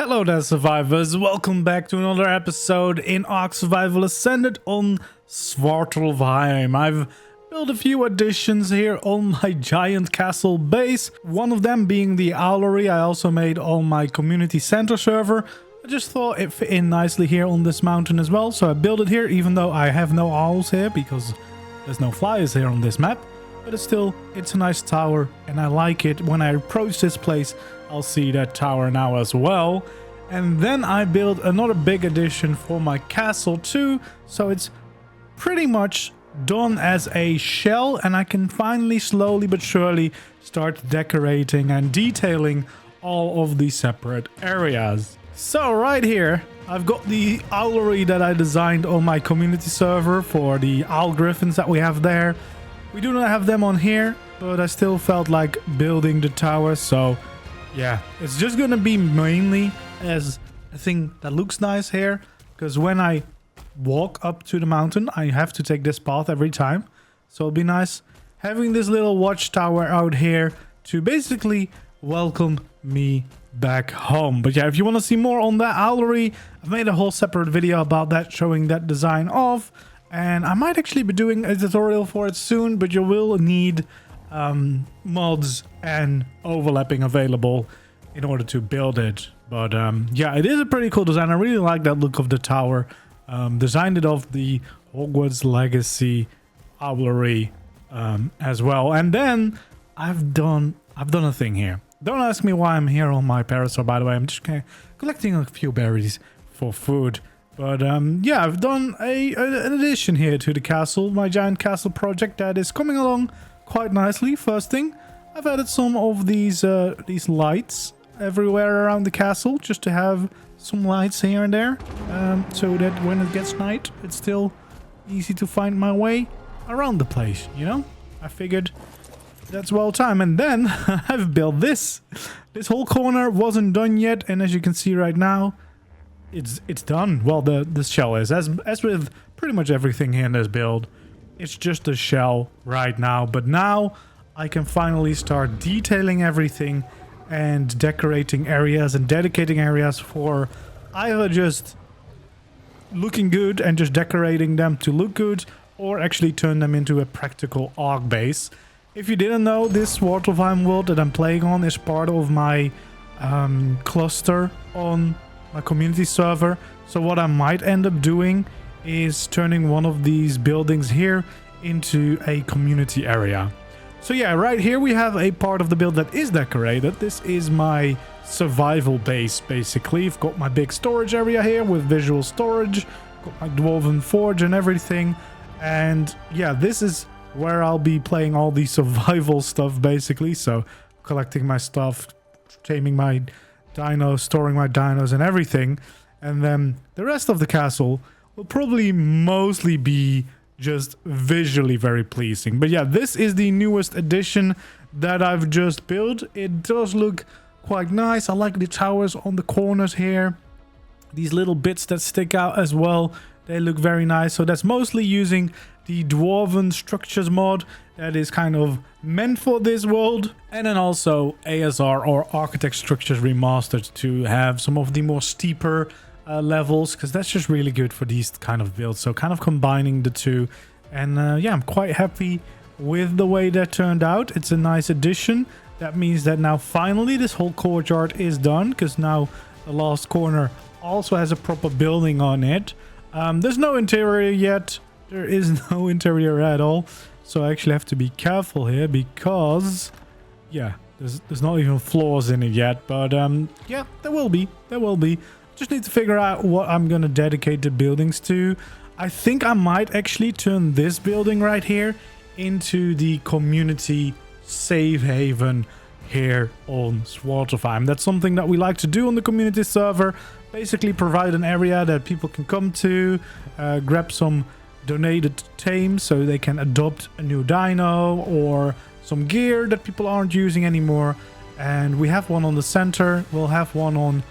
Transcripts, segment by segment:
Hello there, survivors. Welcome back to another episode in ARK Survival Ascended on Svartalfheim. I've built a few additions here on my giant castle base. One of them being the owlery I also made on my community center server. I just thought it fit in nicely here on this mountain as well. So I built it here, even though I have no owls here because there's no flyers here on this map. But it's a nice tower and I like it. When I approach this place, I'll see that tower now as well. And then I built another big addition for my castle too. So it's pretty much done as a shell. And I can finally slowly but surely start decorating and detailing all of the separate areas. So right here, I've got the owlery that I designed on my community server for the owl griffins that we have there. We do not have them on here, but I still felt like building the tower, so yeah, it's just gonna be mainly as a thing that looks nice here, because when I walk up to the mountain, I have to take this path every time, so it'll be nice having this little watchtower out here to basically welcome me back home. But yeah, if you want to see more on that owlery, I've made a whole separate video about that, showing that design off. And I might actually be doing a tutorial for it soon, but you will need mods and overlapping available in order to build it. But yeah, it is a pretty cool design. I really like that look of the tower. Designed it off the Hogwarts Legacy owlery as well. And then I've done a thing here. Don't ask me why I'm here on my parasol, by the way. I'm just collecting a few berries for food. But yeah, I've done an addition here to the castle, my giant castle project that is coming along quite nicely. First thing, I've added some of these lights everywhere around the castle, just to have some lights here and there, so that when it gets night, it's still easy to find my way around the place, you know? I figured that's well timed. And then I've built this. This whole corner wasn't done yet, and as you can see right now, it's done. Well, the shell is, as with pretty much everything here in this build, it's just a shell right now. But now I can finally start detailing everything and decorating areas and dedicating areas for either just looking good and just decorating them to look good, or actually turn them into a practical ARK base. If you didn't know, this Svartalfheim world that I'm playing on is part of my cluster on my community server. So what I might end up doing is turning one of these buildings here into a community area. So yeah, right here we have a part of the build that is decorated. This is my survival base, basically. I've got my big storage area here with visual storage, got my dwarven forge and everything. And yeah, this is where I'll be playing all the survival stuff, basically. So collecting my stuff, taming my dinos, storing my dinos and everything. And then the rest of the castle will probably mostly be just visually very pleasing. But yeah, this is the newest addition that I've just built. It does look quite nice. I like the towers on the corners here. These little bits that stick out as well, they look very nice. So that's mostly using the Dwarven Structures mod that is kind of meant for this world. And then also ASR, or Architect Structures Remastered, to have some of the more steeper levels, because that's just really good for these kind of builds. So kind of combining the two. And yeah, I'm quite happy with the way that turned out. It's a nice addition. That means that now finally this whole courtyard is done, because now the last corner also has a proper building on it. There's no interior yet. There is no interior at all. So I actually have to be careful here, because yeah, there's not even floors in it yet. But yeah, there will be. Just need to figure out what I'm gonna dedicate the buildings to. I think I might actually turn this building right here into the community safe haven here on Svartalfheim. That's something that we like to do on the community server. Basically provide an area that people can come to, grab some donated tames so they can adopt a new dino or some gear that people aren't using anymore. And we have one on the center. We'll have one on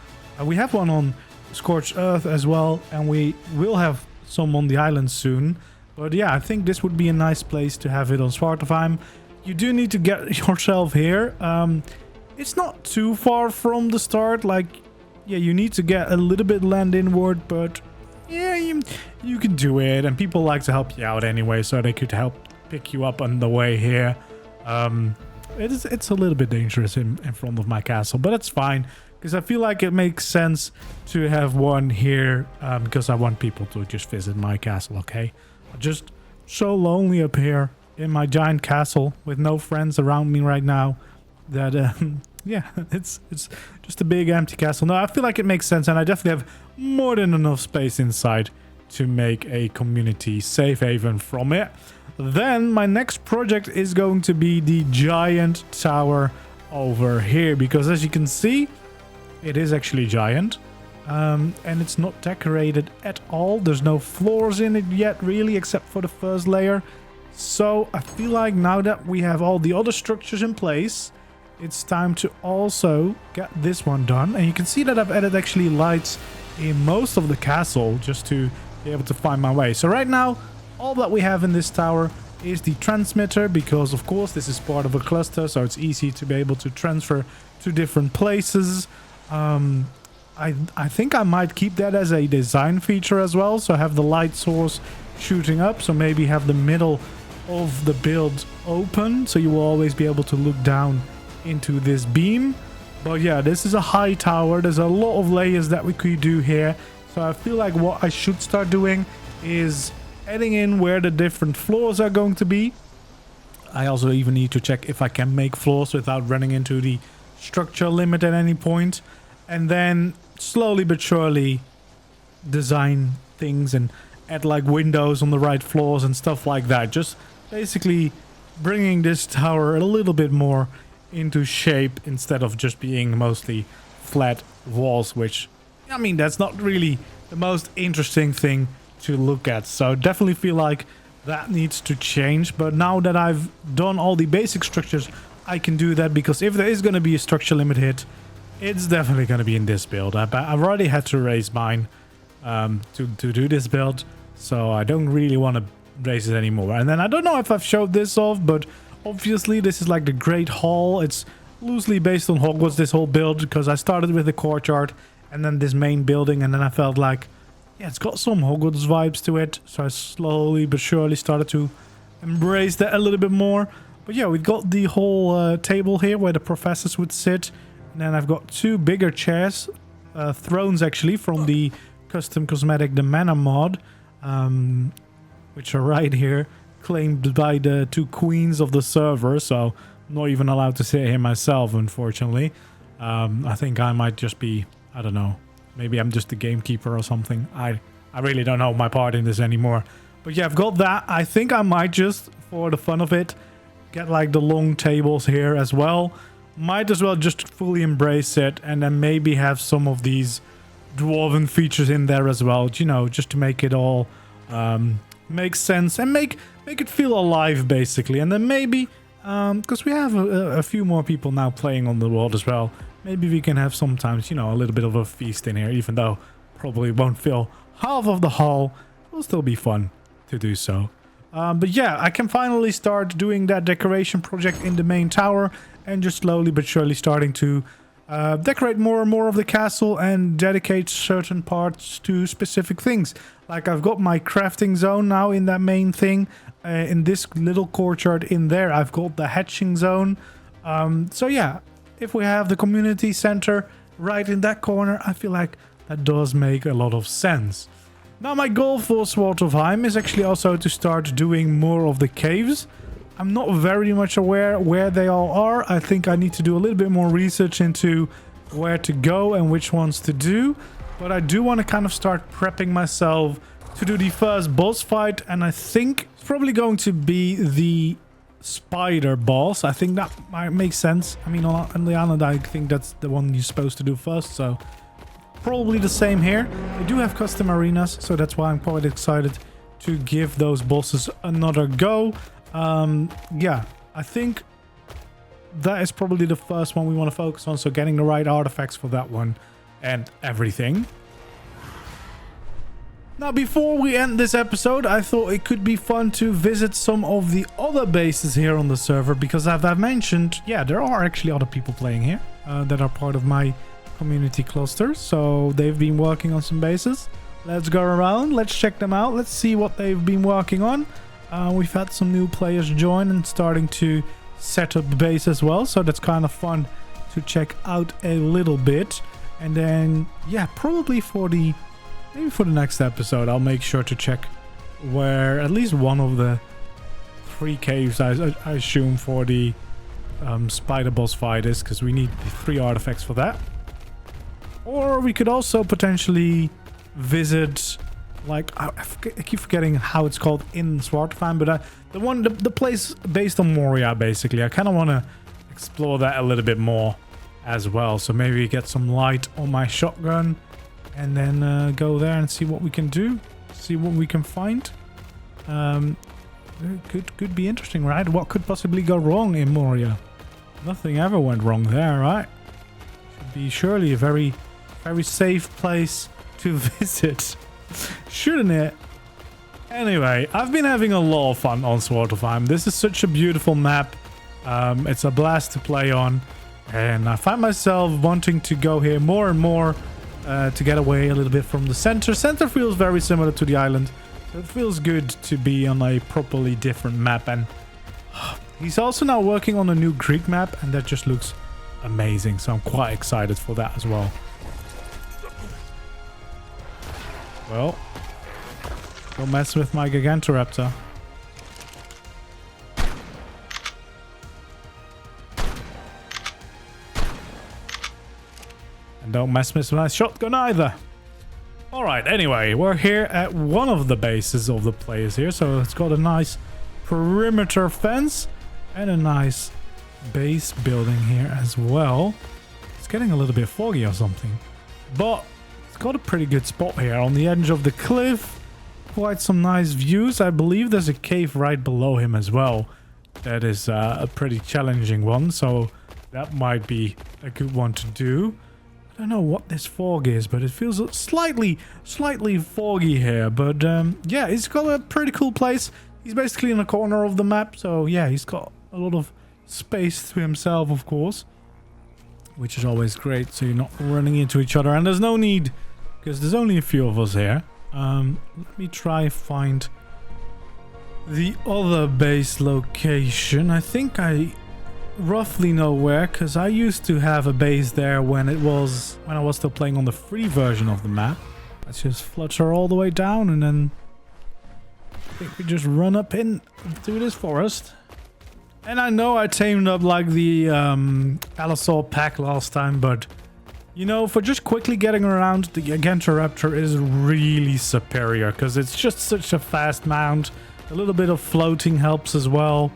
we have one on Scorched Earth as well, and we will have some on the island soon. But yeah, I think this would be a nice place to have it on Svartalfheim. You do need to get yourself here. It's not too far from the start. Like, yeah, you need to get a little bit land inward, but yeah, you can do it. And people like to help you out anyway, so they could help pick you up on the way here. It's a little bit dangerous in front of my castle, but it's fine. Because I feel like it makes sense to have one here, because I want people to just visit my castle, okay? I'm just so lonely up here in my giant castle with no friends around me right now that, yeah, it's just a big empty castle. No, I feel like it makes sense, and I definitely have more than enough space inside to make a community safe haven from it. Then my next project is going to be the giant tower over here, because as you can see, it is actually giant, and it's not decorated at all. There's no floors in it yet, really, except for the first layer. So I feel like now that we have all the other structures in place, it's time to also get this one done. And you can see that I've added actually lights in most of the castle just to be able to find my way. So right now, all that we have in this tower is the transmitter, because of course this is part of a cluster, so it's easy to be able to transfer to different places. I think I might keep that as a design feature as well, so have the light source shooting up, so maybe have the middle of the build open, so you will always be able to look down into this beam. But yeah, this is a high tower. There's a lot of layers that we could do here, so I feel like what I should start doing is adding in where the different floors are going to be. I also even need to check if I can make floors without running into the structure limit at any point, and then slowly but surely design things and add like windows on the right floors and stuff like that. Just basically bringing this tower a little bit more into shape instead of just being mostly flat walls, which, I mean, that's not really the most interesting thing to look at. So definitely feel like that needs to change. But now that I've done all the basic structures, I can do that, because if there is going to be a structure limit hit, it's definitely going to be in this build. I've already had to raise mine to do this build, so I don't really want to raise it anymore. And then I don't know if I've showed this off, but obviously this is like the Great Hall. It's loosely based on Hogwarts, this whole build, because I started with the courtyard and then this main building, and then I felt like, yeah, it's got some Hogwarts vibes to it, so I slowly but surely started to embrace that a little bit more. But yeah, we've got the whole table here where the professors would sit. And then I've got two bigger chairs, thrones actually, from the custom cosmetic, the Mana mod, which are right here, claimed by the two queens of the server. So I'm not even allowed to sit here myself, unfortunately. I think I might just be, I don't know, maybe I'm just the gamekeeper or something. I really don't know my part in this anymore. But yeah, I've got that. I think I might just, for the fun of it, get like the long tables here as well. Might as well just fully embrace it, and then maybe have some of these dwarven features in there as well, you know, just to make it all make sense and make it feel alive, basically. And then maybe, because we have a few more people now playing on the world as well, maybe we can have sometimes, you know, a little bit of a feast in here, even though probably won't fill half of the hall. It'll still be fun to do so. But yeah, I can finally start doing that decoration project in the main tower, and just slowly but surely starting to decorate more and more of the castle and dedicate certain parts to specific things. Like I've got my crafting zone now in that main thing. In this little courtyard in there, I've got the hatching zone. So yeah, if we have the community center right in that corner, I feel like that does make a lot of sense. Now my goal for Svartalfheim is actually also to start doing more of the caves. I'm not very much aware where they all are. I think I need to do a little bit more research into where to go and which ones to do. But I do want to kind of start prepping myself to do the first boss fight. And I think it's probably going to be the spider boss. I think that might make sense. I mean, on the island, I think that's the one you're supposed to do first. So probably the same here. They do have custom arenas, so that's why I'm quite excited to give those bosses another go. Yeah, I think that is probably the first one we want to focus on. So getting the right artifacts for that one and everything. Now, before we end this episode, I thought it could be fun to visit some of the other bases here on the server, because as I've mentioned, yeah, there are actually other people playing here that are part of my community cluster. So they've been working on some bases. Let's go around. Let's check them out. Let's see what they've been working on. We've had some new players join and starting to set up the base as well. So that's kind of fun to check out a little bit. And then, yeah, probably maybe for the next episode, I'll make sure to check where at least one of the 3 caves, I assume, for the spider boss fight is, because we need the 3 artifacts for that. Or we could also potentially visit, like, I keep forgetting how it's called in Svartalfheim, but the place based on Moria, basically. I kind of want to explore that a little bit more as well. So maybe get some light on my shotgun and then go there and see what we can do, see what we can find. Could be interesting, right? What could possibly go wrong in Moria? Nothing ever went wrong there, right? Should be surely a very, very safe place to visit, shouldn't it? Anyway, I've been having a lot of fun on Svartalfheim. This is such a beautiful map. It's a blast to play on, and I find myself wanting to go here more and more to get away a little bit from the center. Center feels very similar to the island. So it feels good to be on a properly different map. And he's also now working on a new Greek map, and that just looks amazing. So I'm quite excited for that as well. Well, don't mess with my Gigantoraptor. And don't mess with my shotgun either. Alright, anyway, we're here at one of the bases of the players here. So it's got a nice perimeter fence and a nice base building here as well. It's getting a little bit foggy or something. But it's got a pretty good spot here on the edge of the cliff. Quite some nice views. I believe there's a cave right below him as well. That is a pretty challenging one. So that might be a good one to do. I don't know what this fog is, but it feels slightly foggy here. But yeah, it's got a pretty cool place. He's basically in a corner of the map, so yeah, he's got a lot of space to himself, of course, which is always great, so you're not running into each other. And there's no need, because there's only a few of us here. Let me try find the other base location. I think I roughly know where, because I used to have a base there when I was still playing on the free version of the map. Let's just flutter all the way down, and then I think we just run up into this forest. And I know I tamed up like the Allosaur pack last time, but you know, for just quickly getting around, the Gigantoraptor is really superior, because it's just such a fast mount. A little bit of floating helps as well,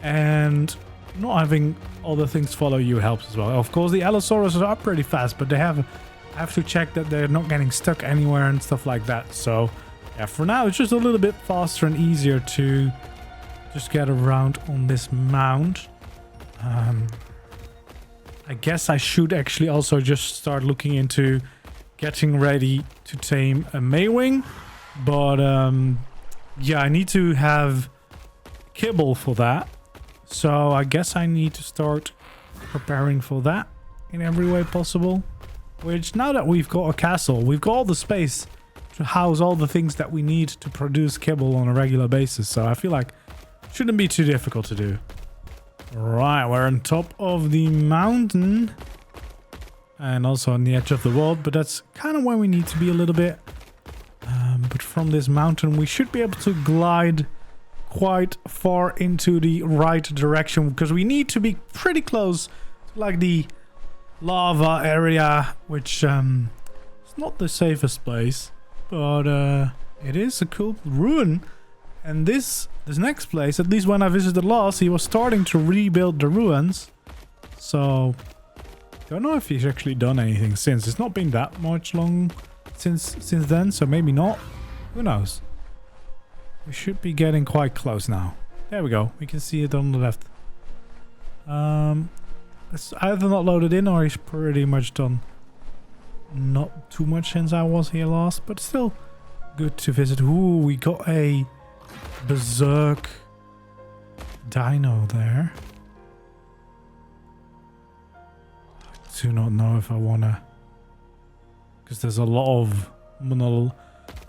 and not having other things follow you helps as well. Of course, the Allosaurus are pretty fast, but I have to check that they're not getting stuck anywhere and stuff like that. So yeah, for now it's just a little bit faster and easier to just get around on this mount. I guess I should actually also just start looking into getting ready to tame a Maywing, but yeah, I need to have kibble for that. So I guess I need to start preparing for that in every way possible. Which, now that we've got a castle, we've got all the space to house all the things that we need to produce kibble on a regular basis. So I feel like it shouldn't be too difficult to do. Right, we're on top of the mountain. And also on the edge of the world. But that's kind of where we need to be a little bit. But from this mountain, we should be able to glide quite far into the right direction, because we need to be pretty close to like the lava area, which is not the safest place, but it is a cool ruin. And this next place, at least when I visited last, he was starting to rebuild the ruins. So don't know if he's actually done anything since. It's not been that much long since then, so maybe not. Who knows? We should be getting quite close now. There we go. We can see it on the left. It's either not loaded in, or he's pretty much done. Not too much since I was here last, but still good to visit. Ooh, we got a berserk dino there. I do not know if I want to because there's a lot of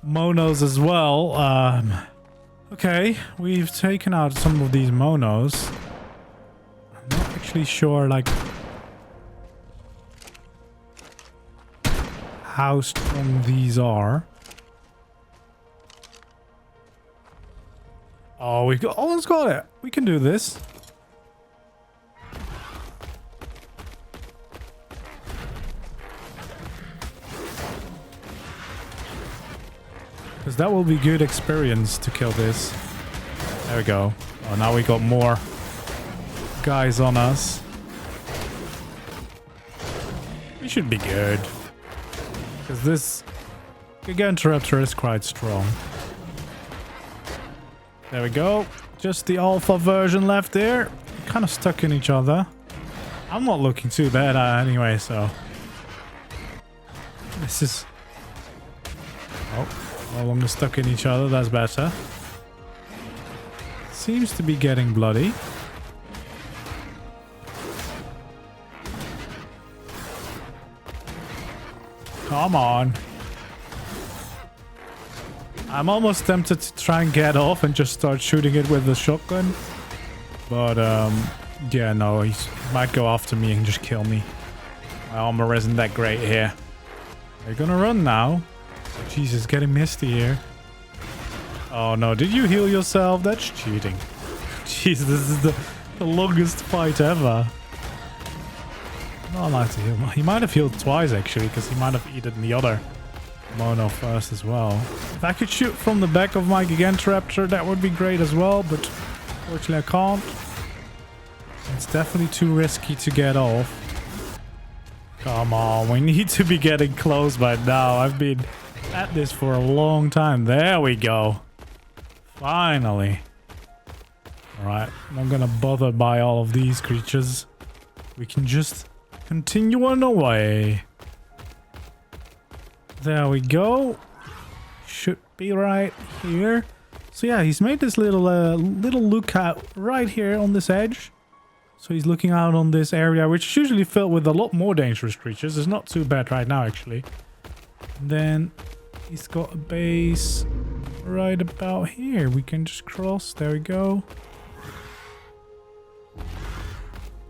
monos as well. Okay, we've taken out some of these monos. I'm not actually sure, like, how strong these are. Oh, we almost got it. We can do this. Because that will be good experience to kill this. There we go. Oh, now we got more guys on us. We should be good. Because this Gigantoraptor is quite strong. There we go. Just the alpha version left there. Kind of stuck in each other. I'm not looking too bad anyway, so... This is... Oh, no longer stuck in each other. That's better. Seems to be getting bloody. Come on. I'm almost tempted to try and get off and just start shooting it with the shotgun. But, yeah, no, he might go after me and just kill me. My armor isn't that great here. Are you gonna run now? Oh, Jesus, getting misty here. Oh, no, did you heal yourself? That's cheating. Jeez, this is the longest fight ever. I'm not allowed to heal. He might have healed twice, actually, because he might have eaten the other mono first as well. If I could shoot from the back of my Gigantoraptor, that would be great as well, but fortunately I can't. It's definitely too risky to get off. Come on, we need to be getting close by now. I've been at this for a long time. There we go. Finally. Alright, I'm not gonna bother by all of these creatures. We can just continue on our way. There we go. Should be right here. So yeah, he's made this little lookout right here on this edge. So he's looking out on this area, which is usually filled with a lot more dangerous creatures. It's not too bad right now, actually. And then he's got a base right about here. We can just cross. There we go.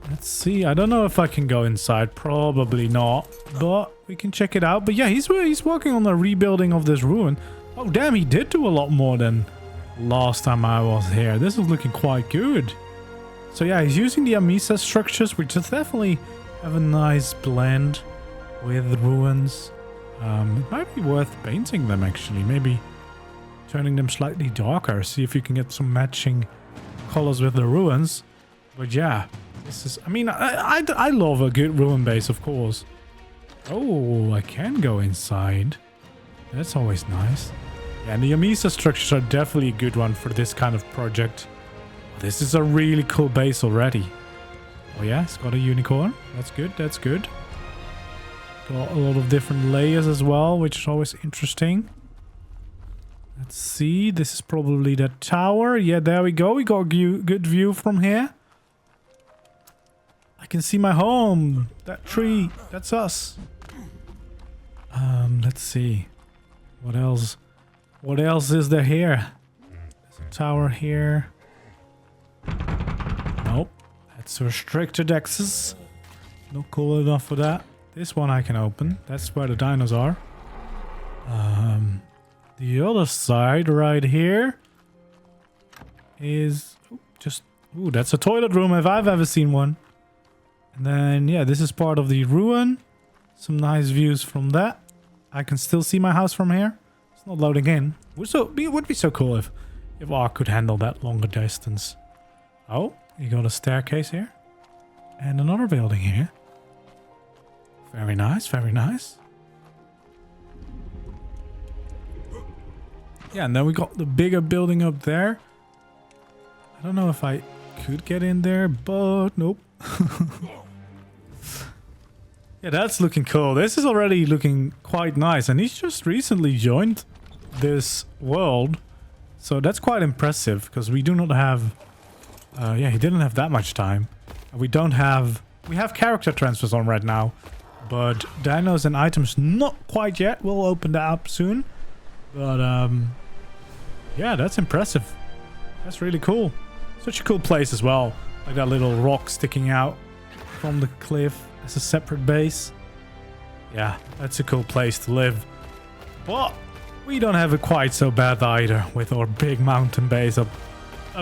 Let's see. I don't know if I can go inside. Probably not. But we can check it out. But yeah, he's working on the rebuilding of this ruin. Oh, damn. He did do a lot more than last time I was here. This is looking quite good. So yeah, he's using the Amisa structures, which is definitely have a nice blend with the ruins. It might be worth painting them, actually. Maybe turning them slightly darker. See if you can get some matching colors with the ruins. But yeah. This is, I mean, I love a good ruin base, of course. Oh, I can go inside. That's always nice. Yeah, and the Amisa structures are definitely a good one for this kind of project. This is a really cool base already. Oh yeah, it's got a unicorn. That's good, that's good. Got a lot of different layers as well, which is always interesting. Let's see, this is probably the tower. Yeah, there we go. We got a good view from here. I can see my home. That tree. That's us. Let's see. What else? What else is there here? There's a tower here. Nope. That's restricted access. Not cool enough for that. This one I can open. That's where the dinos are. The other side right here is just... Ooh, that's a toilet room if I've ever seen one. And then, yeah, this is part of the ruin. Some nice views from that. I can still see my house from here. It's not loading in. It would be so cool if ARK could handle that longer distance. Oh, you got a staircase here. And another building here. Very nice, very nice. Yeah, and then we got the bigger building up there. I don't know if I could get in there, but nope. Yeah, that's looking cool. This is already looking quite nice. And he's just recently joined this world. So that's quite impressive because we do not have... yeah, he didn't have that much time. We don't have... We have character transfers on right now. But dinos and items, not quite yet. We'll open that up soon. But, yeah, that's impressive. That's really cool. Such a cool place as well. Like that little rock sticking out from the cliff as a separate base. Yeah, that's a cool place to live. But we don't have it quite so bad either with our big mountain base up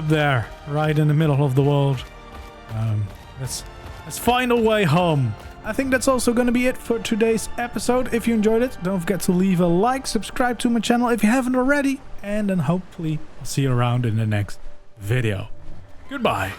there, right in the middle of the world. Let's find a way home. I think that's also going to be it for today's episode. If you enjoyed it, don't forget to leave a like, subscribe to my channel if you haven't already, and then hopefully I'll see you around in the next video. Goodbye.